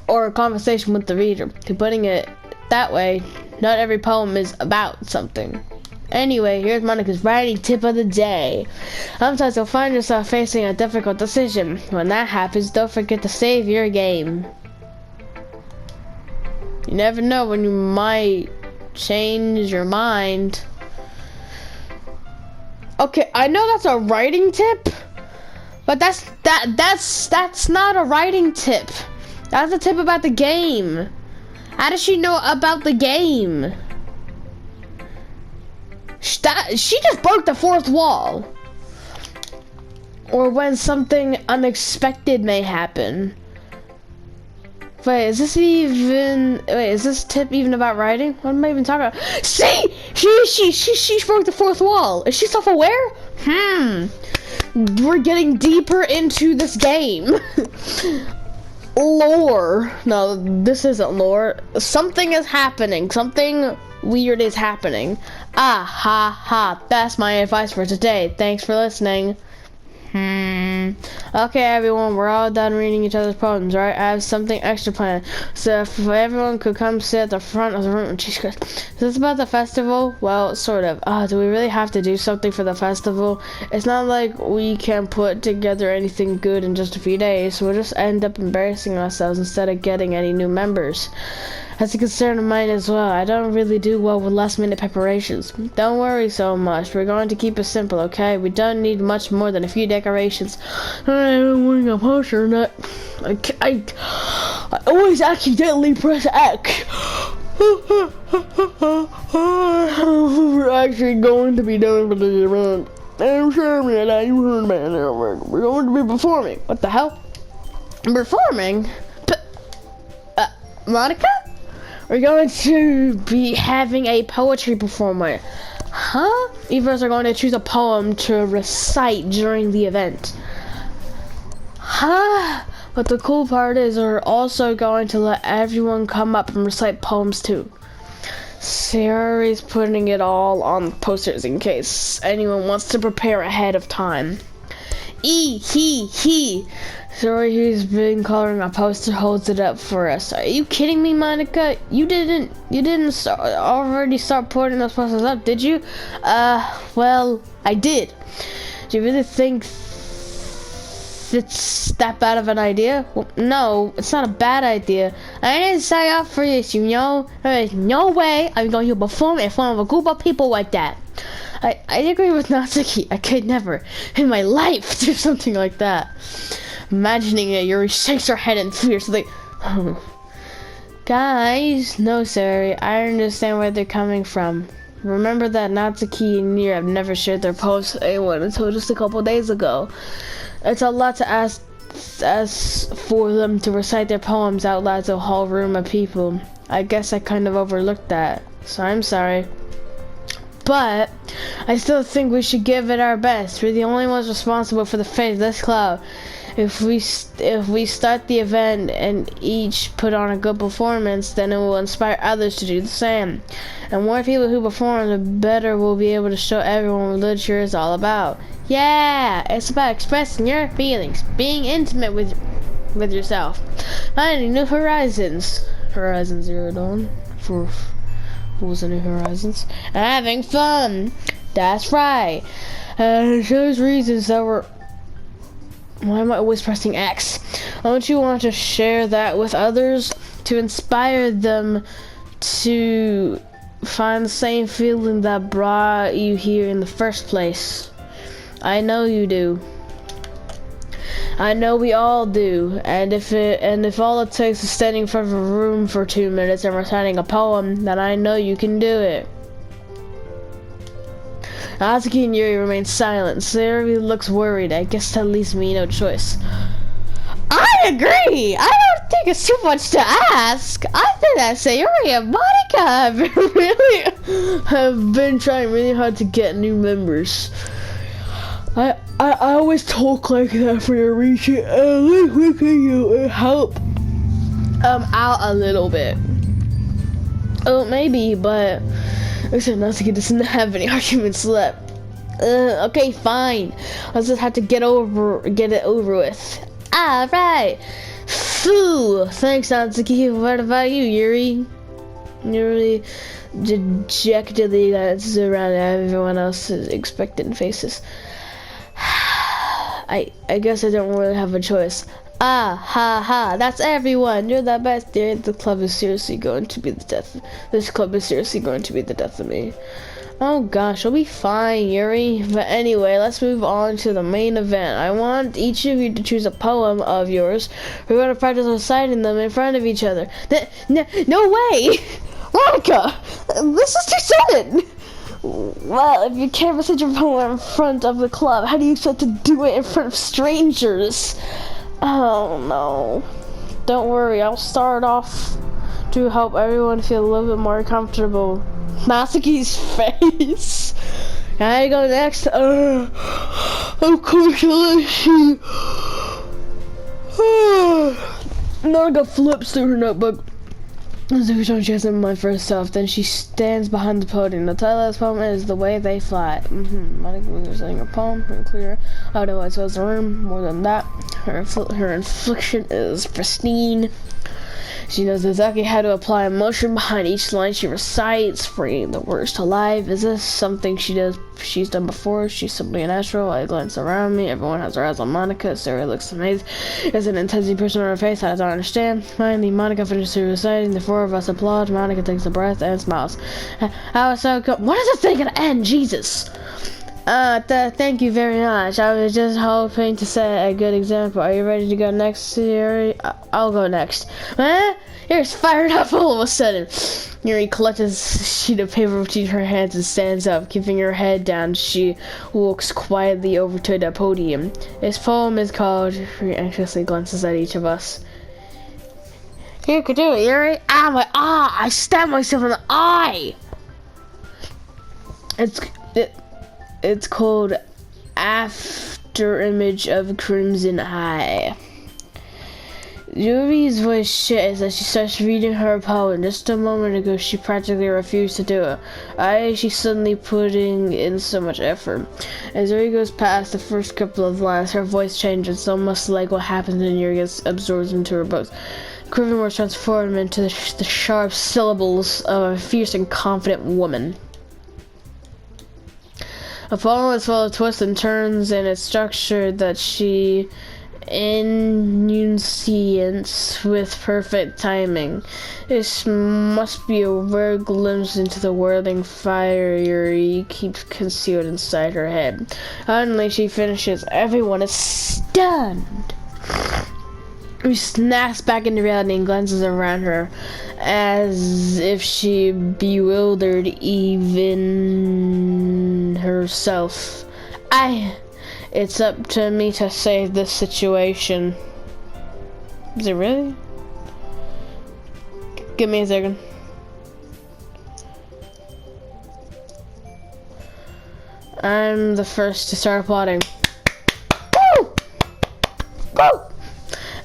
A: or a conversation with the reader. Putting it that way, not every poem is about something. Anyway, here's Monica's writing tip of the day. Sometimes you'll find yourself facing a difficult decision. When that happens, don't forget to save your game. You never know when you might change your mind. Okay, I know that's a writing tip, but that's not a writing tip. That's a tip about the game. How does she know about the game? She just broke the fourth wall. Or when something unexpected may happen. Wait, is this tip even about writing? What am I even talking about? See! She broke the fourth wall. Is she self-aware? We're getting deeper into this game. Lore. No, this isn't lore. Something is happening. Something weird is happening. Ah, ha, ha. That's my advice for today. Thanks for listening. Okay, everyone, we're all done reading each other's poems, right? I have something extra planned. So if everyone could come sit at the front of the room. Jesus Christ. Is this about the festival? Well, sort of. Do we really have to do something for the festival? It's not like we can put together anything good in just a few days, so we'll just end up embarrassing ourselves instead of getting any new members. That's a concern of mine as well. I don't really do well with last-minute preparations. Don't worry so much. We're going to keep it simple, okay? We don't need much more than a few decorations. I'm wearing a poster nut. I always accidentally press X. We're actually going to be doing for the event. I'm sure that you heard man. We're going to be performing. What the hell? Performing? Monica? We're going to be having a poetry performance. Huh? Each of us are going to choose a poem to recite during the event. Huh? But the cool part is we're also going to let everyone come up and recite poems too. Sarah's putting it all on posters in case anyone wants to prepare ahead of time. He. Sorry, who's been coloring a poster holds it up for us. Are you kidding me, Monica? You didn't already start putting those posters up, did you? Well, I did. Do you really think it's that bad of an idea? Well, no, it's not a bad idea. I didn't sign up for this, you know? There's no way I'm going to perform in front of a group of people like that. I agree with Natsuki. I could never in my life do something like that. Imagining it, Yuri shakes her head in fear. So guys, no sorry. I understand where they're coming from. Remember that Natsuki and Nier have never shared their posts with anyone until just a couple days ago. It's a lot to ask for them to recite their poems out loud to a whole room of people. I guess I kind of overlooked that, so I'm sorry. But I still think we should give it our best. We're the only ones responsible for the fate of this club. If we start the event and each put on a good performance, then it will inspire others to do the same. And more people who perform, the better we'll be able to show everyone what literature is all about. Yeah, it's about expressing your feelings, being intimate with yourself, finding new horizons. Horizon Zero Dawn for Fools and New Horizons, and having fun. That's right. It shows reasons that we're. Why am I always pressing X? Don't you want to share that with others to inspire them to find the same feeling that brought you here in the first place? I know you do. I know we all do. And if all it takes is standing in front of a room for 2 minutes and reciting a poem, then I know you can do it. Natsuki and Yuri remain silent. Sayori looks worried. I guess that leaves me no choice. I agree! I don't think it's too much to ask. I think that Sayori and Monica have been trying really hard to get new members. I always talk like that for a reason. At least we can help out a little bit. Oh, maybe, but except Natsuki doesn't have any arguments left. Okay, fine. I'll just have to get it over with. Alright. Phew. Thanks, Natsuki. What about you, Yuri? Yuri dejectedly glances around at everyone else's expectant faces. I guess I don't really have a choice. Ah, ha, ha, that's everyone. You're the best, dear. This club is seriously going to be the death of me. Oh gosh, I'll be fine, Yuri. But anyway, let's move on to the main event. I want each of you to choose a poem of yours. We're going to practice reciting them in front of each other. No way! Monica! This is too sudden! Well, if you can't recite your poem in front of the club, how do you expect to do it in front of strangers? Oh no. Don't worry, I'll start off to help everyone feel a little bit more comfortable. Natsuki's face. Can I go next? Of course, let's see. Naruto flips through her notebook. Every time she has in my first self, then she stands behind the podium. The title of this poem is The Way They Fly. Monica was saying a poem, clear. Otherwise, it was the room. More than that, her inflection is pristine. She knows exactly how to apply emotion behind each line she recites, bringing the words to life. Is this something she's done before? She's simply a natural. I glance around me. Everyone has their eyes on Monica. Sarah looks amazed. There's an intense expression on her face I don't understand. Finally, Monica finishes reciting. The four of us applaud. Monica takes a breath and smiles. How is so good? What is this thing gonna end? Jesus! Thank you very much. I was just hoping to set a good example. Are you ready to go next, Yuri? I'll go next. Huh? Yuri's fired up all of a sudden. Yuri collects a sheet of paper between her hands and stands up. Keeping her head down, she walks quietly over to the podium. This poem is called... She anxiously glances at each of us. You could do it, Yuri. I stabbed myself in the eye! It's called After Image of Crimson Eye. Yuri's voice shakes as she starts reading her poem. Just a moment ago, she practically refused to do it. She's suddenly putting in so much effort. As Yuri goes past the first couple of lines, her voice changes, almost like what happens when Yuri gets absorbed into her books. Quivering words transform into the sharp syllables of a fierce and confident woman. A poem is full of twists and turns, and it's structured that she inscience with perfect timing. This must be a rare glimpse into the whirling fire keeps concealed inside her head. Suddenly she finishes. Everyone is stunned. She snaps back into reality and glances around her as if she bewildered even herself. It's up to me to save this situation. Is it really? Give me a second. I'm the first to start applauding. Woo! Woo!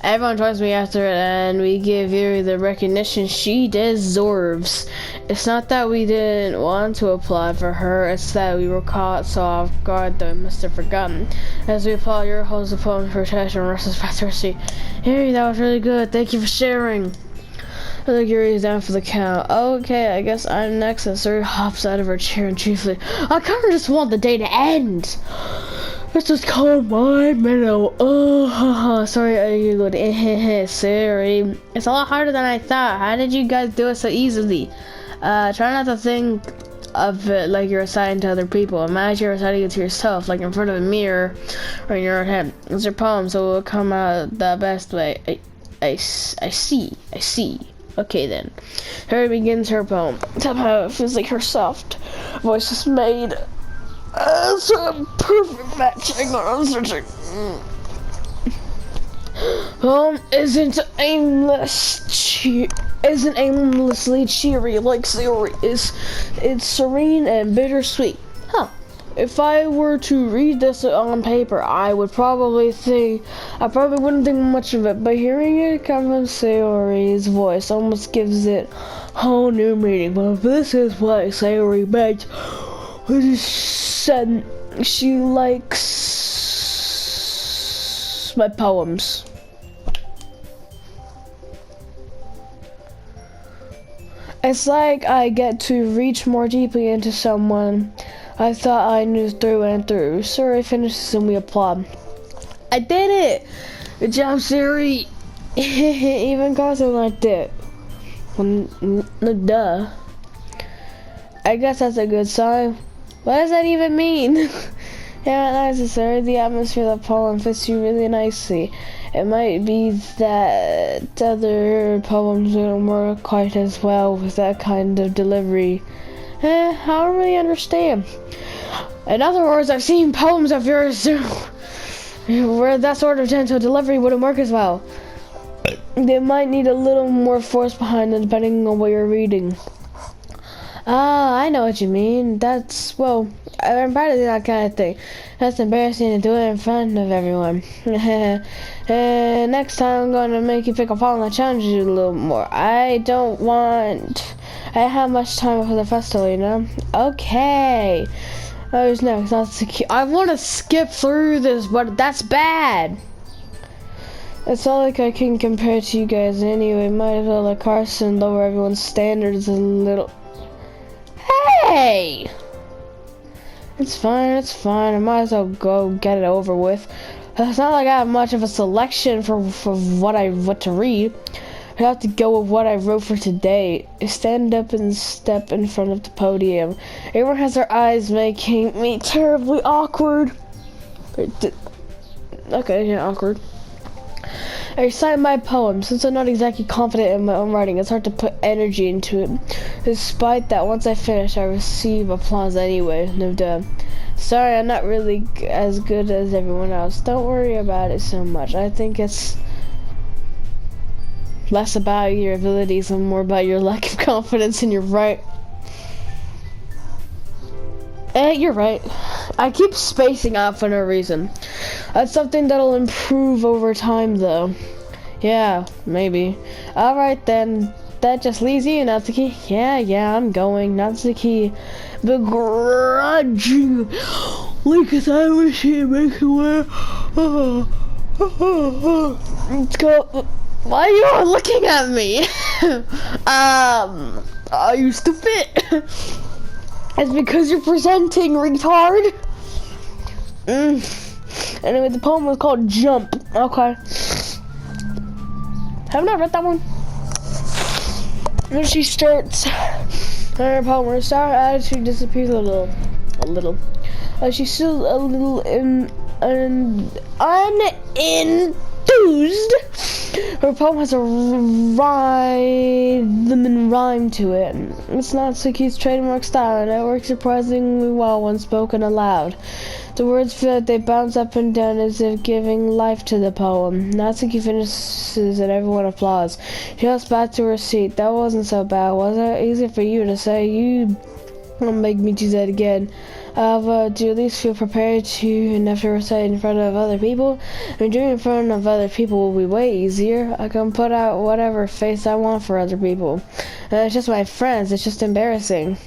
A: Everyone joins me after it, and we give Yuri the recognition she deserves. It's not that we didn't want to applaud for her, it's that we were caught so off guard that we must have forgotten. As we applaud, Yuri holds the poem for protection and rushes back to her seat. Yuri, that was really good. Thank you for sharing. I think Yuri's down for the count. Okay, I guess I'm next. And Yuri hops out of her chair and chiefly, I kind of just want the day to end. Let's just call my minnow. Oh, haha. Sorry, I giggled. Sorry. It's a lot harder than I thought. How did you guys do it so easily? Try not to think of it like you're assigning to other people. Imagine you're assigning it to yourself, like in front of a mirror or in your own head. It's your poem, so it will come out the best way. I see. Okay then. Harry begins her poem. Somehow it feels like her soft voice is made. So a perfect match. Hang on, I'm searching. Isn't aimlessly cheery like Sayori is. It's serene and bittersweet. Huh. If I were to read this on paper, I probably wouldn't think much of it, but hearing it come from Sayori's voice almost gives it whole new meaning. But this is what Sayori meant. She said she likes my poems. It's like I get to reach more deeply into someone I thought I knew through and through. Suri finishes and we applaud. I did it! Good job, Suri! Even Kazu liked it. Well, duh. I guess that's a good sign. What does that even mean? Yeah, not necessary. The atmosphere of the poem fits you really nicely. It might be that other poems don't work quite as well with that kind of delivery. I don't really understand. In other words, I've seen poems of yours where that sort of gentle delivery wouldn't work as well. They might need a little more force behind them depending on what you're reading. Ah, I know what you mean. That's, well, I'm proud of that kind of thing. That's embarrassing to do it in front of everyone. Next time I'm going to make you pick a poem that challenges you a little more. I don't have much time before the festival, you know? Okay. Who's next? I want to skip through this, but that's bad. It's not like I can compare to you guys anyway. Might as well let Carson lower everyone's standards a little. Hey! It's fine. I might as well go get it over with. It's not like I have much of a selection for what to read. I have to go with what I wrote for today. Stand up and step in front of the podium. Everyone has their eyes, making me terribly awkward. Okay, yeah, awkward. I recite my poem. Since I'm not exactly confident in my own writing, it's hard to put energy into it. Despite that, once I finish, I receive applause anyway. No duh. Sorry, I'm not really as good as everyone else. Don't worry about it so much. I think it's less about your abilities and more about your lack of confidence in your right. You're right. I keep spacing out for no reason. That's something that'll improve over time, though. Yeah, maybe. Alright then. That just leaves you, Natsuki. Yeah, I'm going. Natsuki begrudgingly, because I wish he'd make it wear. Let's go. Why are you all looking at me? Are you stupid? It's because you're presenting, retard. Anyway, the poem was called Jump. Okay. Haven't I read that one? When she starts her poem, her sour attitude disappears a little. She's still a little unenthused. Her poem has a rhyme to it. It's Natsuki's trademark style, and it works surprisingly well when spoken aloud. The words feel like they bounce up and down as if giving life to the poem. Natsuki finishes and everyone applauds. She goes back to her seat. That wasn't so bad, was it? Easy for you to say. You don't make me do that again. But do you at least feel prepared to and have to recite in front of other people? I mean, doing it in front of other people will be way easier. I can put out whatever face I want for other people. And it's just my friends. It's just embarrassing.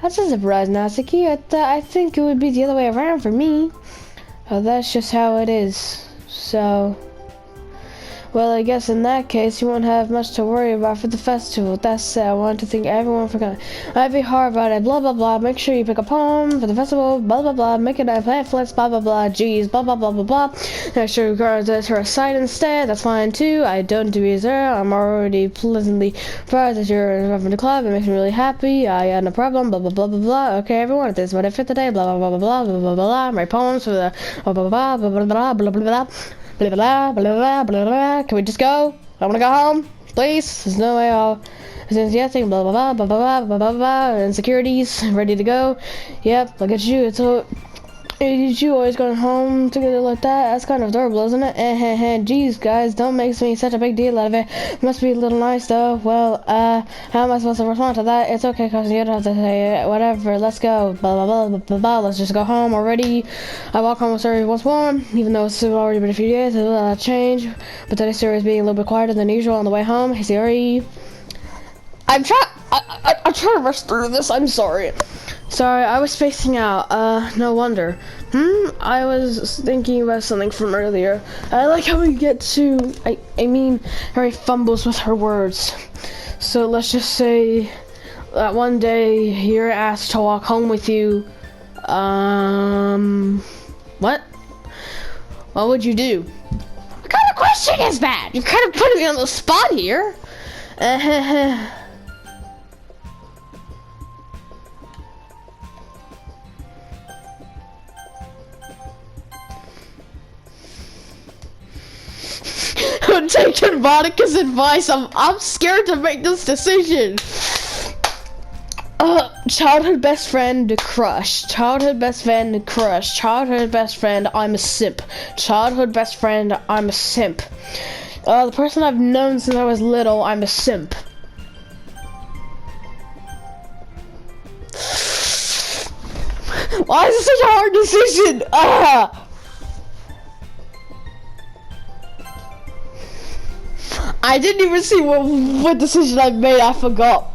A: That's a surprise, Natsuki. I think it would be the other way around for me. That's just how it is. So... well, I guess in that case, you won't have much to worry about for the festival. That said, I want to thank everyone for coming. I'd be hard about it, blah, blah, blah. Make sure you pick a poem for the festival, blah, blah, blah. Make it a pamphlets, blah, blah, blah. Geez, blah, blah, blah, blah, blah. Make sure you go to her site instead. That's fine, too. I don't do either. I'm already pleasantly surprised that you're involved in the club. It makes me really happy. I got no problem, blah, blah, blah, blah, blah. Okay, everyone, this is what I fit today, blah, blah, blah, blah, blah, blah, blah, blah. My poems for the blah, blah, blah, blah, blah, blah, blah, blah, blah. Blah, blah, blah, blah, blah, blah. Can we just go? I wanna go home, please. There's no way I'll... blah, blah, blah, blah, blah, blah, blah, blah, blah. Insecurities, ready to go. Yep, look at you. It's you always going home together like that. That's kind of adorable, isn't it? Jeez, guys, don't make me such a big deal out of it. Must be a little nice, though. Well, how am I supposed to respond to that? It's okay, cause you don't have to say it. Whatever, let's go. Blah, blah, blah, blah, blah, blah. Let's just go home already. I walk home with Surrey once more, even though it's already been a few days. There's a lot of change. But today's Surrey is being a little bit quieter than usual on the way home. Hey, Surrey. I'm trying to rush through this. I'm sorry. Sorry, I was spacing out. No wonder. I was thinking about something from earlier. I like how we get to... I mean, Harry fumbles with her words. So let's just say that one day you're asked to walk home with you. What? What would you do? What kind of question is that? You're kind of putting me on the spot here. I'm taking Monica's advice. I'm scared to make this decision. Childhood best friend to crush. Childhood best friend to crush. Childhood best friend, I'm a simp. Childhood best friend, I'm a simp. The person I've known since I was little, I'm a simp. Why is this such a hard decision? I didn't even see what decision I made. I forgot.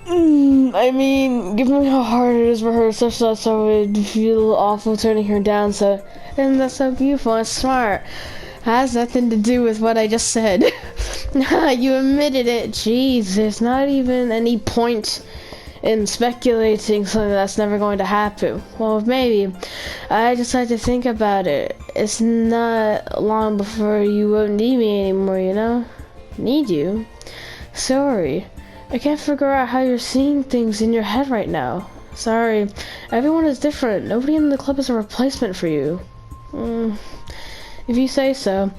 A: I mean, given how hard it is for her, such that I would feel awful turning her down. So, and that's so beautiful and smart. It has nothing to do with what I just said. You admitted it. Jeez, there's not even any point in speculating something that's never going to happen. Well, maybe. I just like to think about it. It's not long before you won't need me anymore, you know? Need you? Sorry. I can't figure out how you're seeing things in your head right now. Sorry. Everyone is different. Nobody in the club is a replacement for you. If you say so.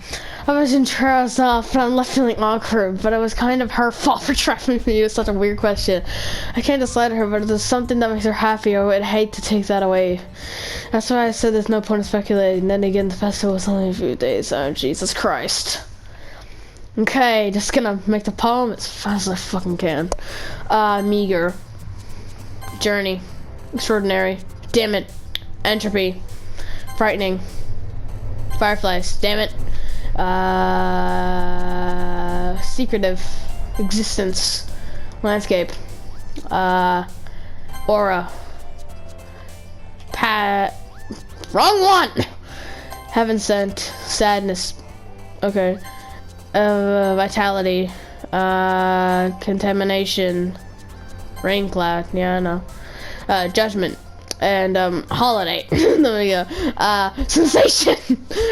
A: I was in trials off, and I'm left feeling awkward, but it was kind of her fault for trapping me with such a weird question. I can't decide her, but if there's something that makes her happy, I would hate to take that away. That's why I said there's no point in speculating. Then again, the festival is only a few days, oh Jesus Christ. Okay, just gonna make the poem as fast as I fucking can. Meager. Journey. Extraordinary. Damn it. Entropy. Frightening. Fireflies. Damn it. Secretive. Existence. Landscape. Aura. Wrong one! Heaven sent. Sadness. Okay. Vitality. Contamination. Rain cloud. Yeah, I know. Judgment. and holiday. There we go. Sensation.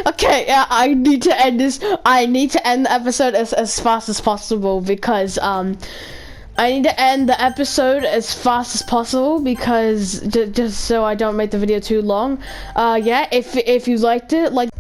A: Okay, yeah, I need to end this. I need to end the episode as fast as possible because I need to end the episode as fast as possible because just so I don't make the video too long. Yeah, if you liked it, like